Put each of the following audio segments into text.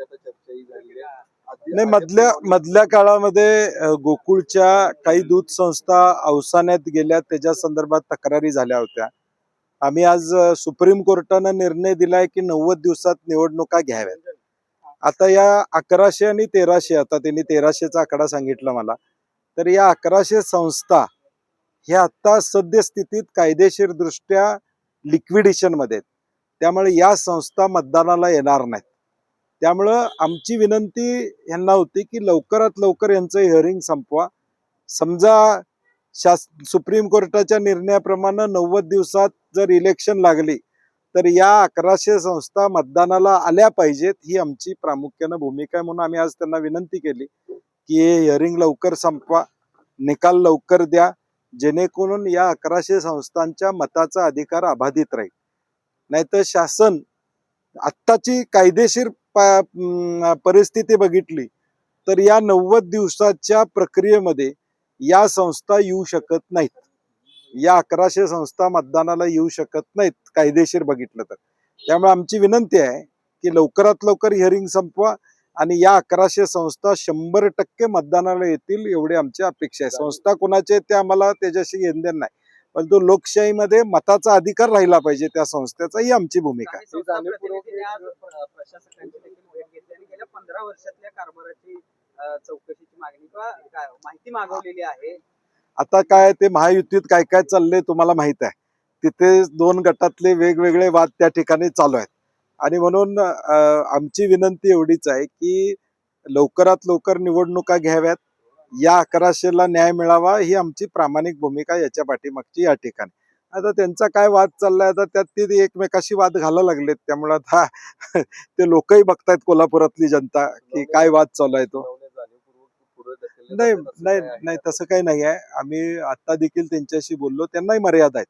आता चर्चाही झाली आहे. नाही, मधल्या काळामध्ये गोकुळच्या काही दूध संस्था अवसानात गेल्या, त्याच्या संदर्भात तक्रारी झाल्या होत्या. आम्ही आज सुप्रीम कोर्टानं निर्णय दिलाय की 90 दिवसात निवडणुका घ्याव्यात. आता या 1100 आणि 1300, आता त्यांनी 1300चा आकडा सांगितला मला, तर या 1100 संस्था ह्या आता सद्यस्थितीत कायदेशीर दृष्ट्या लिक्विडेशन मध्ये आहेत. त्यामुळे या संस्था मतदानाला येणार नाहीत. त्यामुळं आमची विनंती यांना होती की लवकरात लवकर यांचं हिअरिंग संपवा. समजा सुप्रीम कोर्टाच्या निर्णयाप्रमाणे 90 दिवसात जर इलेक्शन लागली तर या 1100 संस्था मतदानाला आल्या पाहिजेत, ही आमची प्रामुख्यानं भूमिका आहे. म्हणून आम्ही आज त्यांना विनंती केली की हे हिअरिंग लवकर संपवा, निकाल लवकर द्या, जेणेकरून या 1100 संस्थांच्या मताचा अधिकार अबाधित राहील. नाहीतर शासन आत्ताची कायदेशीर परिस्थिती बघितली तर या 90 दिवसाच्या प्रक्रियेमध्ये या संस्था येऊ शकत नाहीत. या 1100 संस्था मतदानाला येऊ शकत नाहीत कायदेशीर बघितलं तर. त्यामुळे आमची विनंती आहे की लवकरात लवकर हिअरिंग संपवा आणि या 1100 संस्था 100% मतदानाला येतील, एवढी आमची अपेक्षा आहे. संस्था कोणाचे ते आम्हाला त्याच्याशी घेणदेण नाही, परंतु लोकशाहीमध्ये मताचा अधिकार राहिला पाहिजे त्या संस्थेचा, ही आमची भूमिका आहे. प्रशासकांची देखील भेट घेतली आणि गेल्या 15 वर्षातल्या कारभाराची चौकशीची मागणी किंवा माहिती मागवलेली आहे. आता काय ते महायुतीत काय काय चाललंय तुम्हाला माहित आहे. तिथे 2 गटातले वेगवेगळे वाद त्या ठिकाणी चालू आहेत आणि म्हणून आमची विनंती एवढीच आहे की लवकरात लवकर निवडणुका घ्याव्यात, या 1100ला न्याय मिळावा, ही आमची प्रामाणिक भूमिका याच्या पाठीमागची या ठिकाणी. आता त्यांचा काय वाद चाललाय, आता त्यात ते एकमेकाशी वाद घाला लागलेत. त्यामुळे आता ते लोकही बघतायत, कोल्हापुरातली जनता, की काय वाद चालू आहे तो. नाही नाही नाही, तसं काही नाही आहे. आम्ही आता देखील त्यांच्याशी बोललो, त्यांनाही मर्यादा आहेत.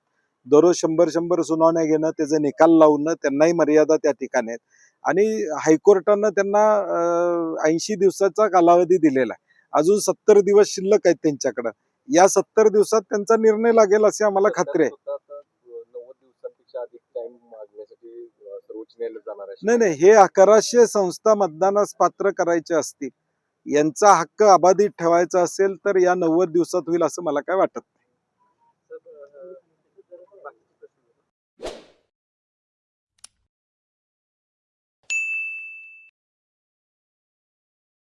दररोज 100 सुनावण्या घेणं, त्याचे निकाल लावणं, त्यांनाही मर्यादा त्या ठिकाणी आहेत. आणि हायकोर्टानं त्यांना 80 दिवसाचा कालावधी दिलेला आहे. अजून 70 दिवस शिल्लक आहेत त्यांच्याकडं. या 70 दिवसात त्यांचा निर्णय लागेल अशी आम्हाला खात्री आहे. 90 दिवसांपेक्षा अधिक टाइम मागण्यासाठी सर्वोच्च न्यायालयात जाणार आहे. नाही नाही, हे 1100 संस्था मतदानास पात्र करायचे असतील, यांचा हक्क अबाधित ठेवायचा असेल तर या 90 दिवसात होईल असं मला काय वाटत नाही.